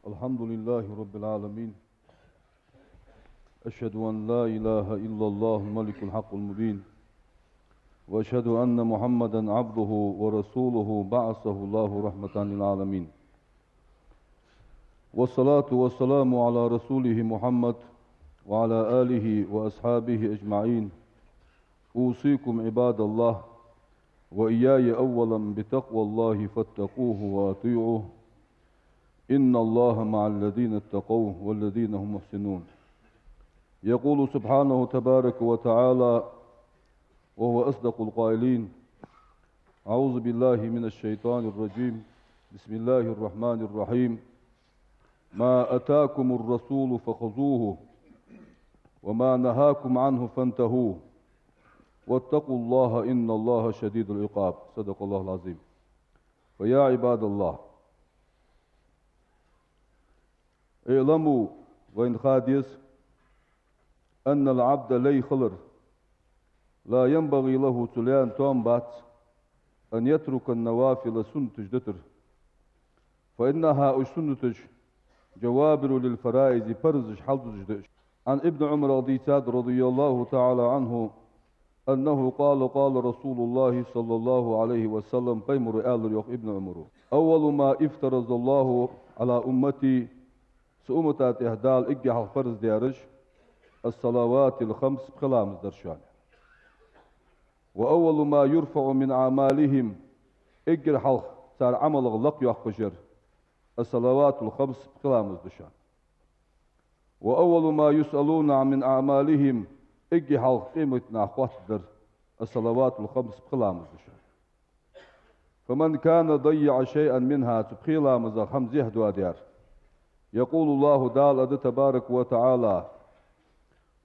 الحمد لله رب العالمين. أشهد أن لا إله إلا الله الملك الحق المبين، وأشهد أن محمدا عبده ورسوله بعثه الله رحمة للعالمين، والصلاة والسلام على رسوله محمد وعلى آله وأصحابه أجمعين. أوصيكم عباد الله وإياي أولا بتقوى الله فاتقوه وأطيعوه، إن الله مع الذين اتقوا والذين هم محسنون. يقول سبحانه تبارك وتعالى وهو أصدق القائلين: أعوذ بالله من الشيطان الرجيم، بسم الله الرحمن الرحيم. ما أتاكم الرسول فخذوه وما نهاكم عنه فانتهوا واتقوا الله إن الله شديد العقاب. صدق الله العظيم. فيا عباد الله، اعلموا وإن خاديس أن العبد لي خلر لا ينبغي له تليان تومبات أن يترك النوافل سنتج دتر، فإنها سنتج جوابر للفرائز برزج حلتج دش. عن ابن عمر رضي الله تعالى عنه أنه قال رسول الله صلى الله عليه وسلم: بيمر آل يوخ ابن عمر: أول ما افترض الله على أمتي سأمتات إهدال إجي حل فرز ديارج الصلوات الخمس بخلامز درشان، وأول ما يرفع من أعمالهم إجي حل صار عمل غلق يحقجر الصلوات الخمس بخلامز درشان، وأول ما يسألون من أعمالهم إجي حل قيمتنا قدر الصلوات الخمس بخلامز درشان. فمن كان ضيع شيئا منها تبخلامز الخمس يهدوا ديار. يقول الله تعالى تبارك وتعالى: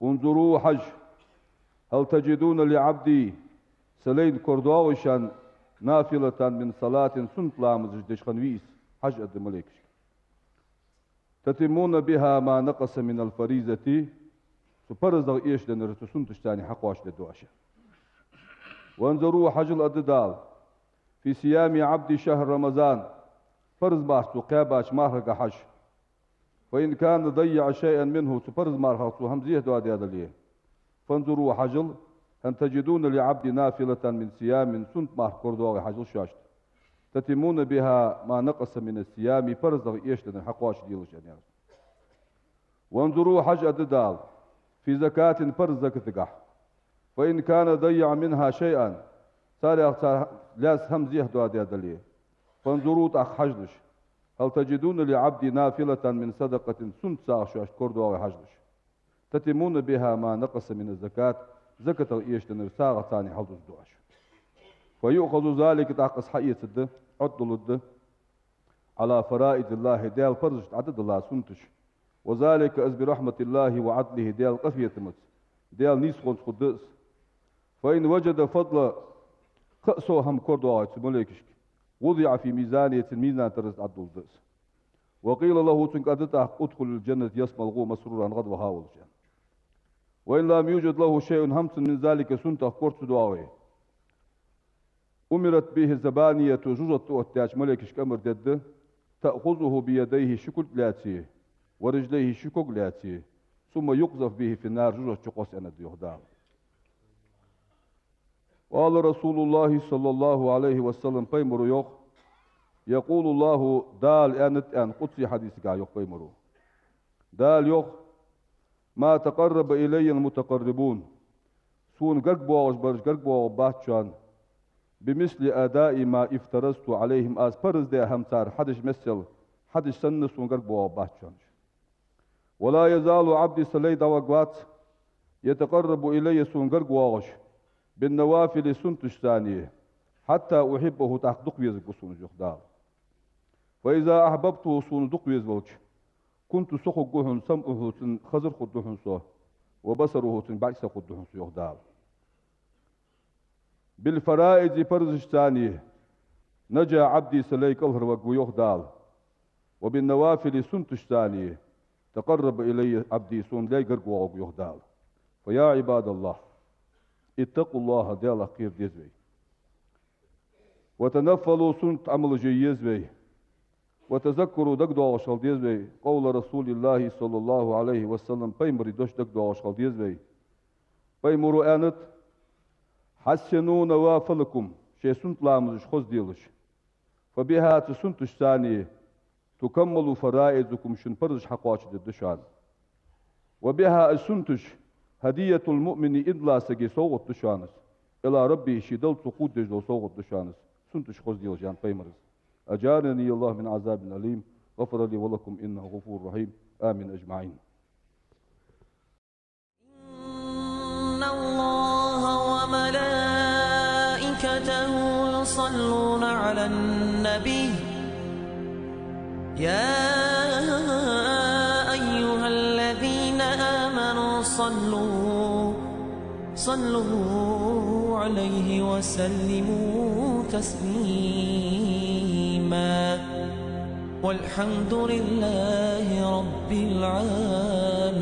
انظروا حج هل تجدون لعبدي سلين كردوشا نافلة من صلاة سنت لامز جدش خنويس حج قد مليكش تتمون بها ما نقص من الفريزة سبرز إيش لنرتو سنتش تاني حقواش لدواشا. وانظروا حج الأددال في صيام عبد شهر رمضان فرز باشتو قاباش مهرق حج، فإن كان ضيع شيئا منه سبرز مارخصو همزيه دوادي هذا ليه. فانظروا حجل أن تجدون لعبد نافلة من صيام سنت مار كردوغ حجل شاشت تتمون بها ما نقص من الصيام فرزغ إيشتن حقواش ديلش يعني. وانظروا حج أددال في زكاة فرزك ثقح، فإن كان ضيع منها شيئا صار لاس همزيه دوادي هذا ليه. فانظروا تأخ حجلش هل تجدون لعبد نافلة من صدقة سنت ساعش كردوغ حجلش تتمون بها ما نقص من الزكاة زكاة إيشتن ساعة ثاني حلدش دواش. فيؤخذ ذلك تاقص حقية الده عدل الده على فرائض الله ديال فرزش عدد الله سنتش، وذلك أز برحمة الله وعدله ديال قفية مت ديال نيس خلص قدس. فإن وجد فضل قأسو هم كردوغ تمليكش وضع في ميزانية الميزان ترز عدل الدس، وقيل له تنقدته ادخل الجنة يسمى الغو مسرورا غد وهاول. وإن لم يوجد له شيء همس من ذلك سنته كورت دواوي أمرت به الزبانية جزت أتاج ملكش كمر دد تأخذه بيديه شكل لاتيه ورجليه شكوك لاتيه ثم يقذف به في النار جزت شقوس أنا ديهدام. قال رسول الله صلى الله عليه وسلم: بيمر يوخ يقول الله دال أنت أن قدسي حديثك يوخ بيمرو دال يوخ: ما تقرب إلي المتقربون سون قرقبوا وشبرج قرقبوا وباتشان بمثل أداء ما افترضت عليهم از فرز دي همتار حدش مثل حدش سن سون قرقبوا وباتشان. ولا يزال عبدي سليدا وقوات يتقرب إلي سون قرقبوا بالنوافل سنتش ثانية حتى أحبه تحت دقويزك سون جخدال. فإذا أحببته سون دقويزك كنت سخقهن سمعه خزر خدهن سو وبصره بعكس خدهن سو يهدال. بالفرائض فرزش ثانية نجا عبدي سليك الهر ويهدال، وبالنوافل سنتش ثانية تقرب إلي عبدي سون لا يقرق ويهدال. فيا عباد الله اتقوا الله ديال خير ديزوي وتنفلوا سنت عمل جيزوي وتذكروا دق دعوة شالديز بي قول رسول الله صلى الله عليه وسلم بيمري دوش دق دعوة شالديز بي بيمرو آنت حسنوا نوافلكم شيء سنت لامز خوز ديلش فبها تسنتش ثانية تكملوا فرائضكم شن برج حقواتش الدشان وبها السنتش هدية المؤمن إدلا سجي صوغ الدشانس إلى ربي شدل سقوط دجل صوغ الدشانس سنتش خوز ديلش يعني بيمرز أجارني الله من عذاب أليم غفر لي ولكم إنه غفور رحيم آمين أجمعين. إن الله وملائكته يصلون على النبي يا أيها الذين آمنوا صلوا عليه وسلموا تسليما والحمد لله رب العالمين.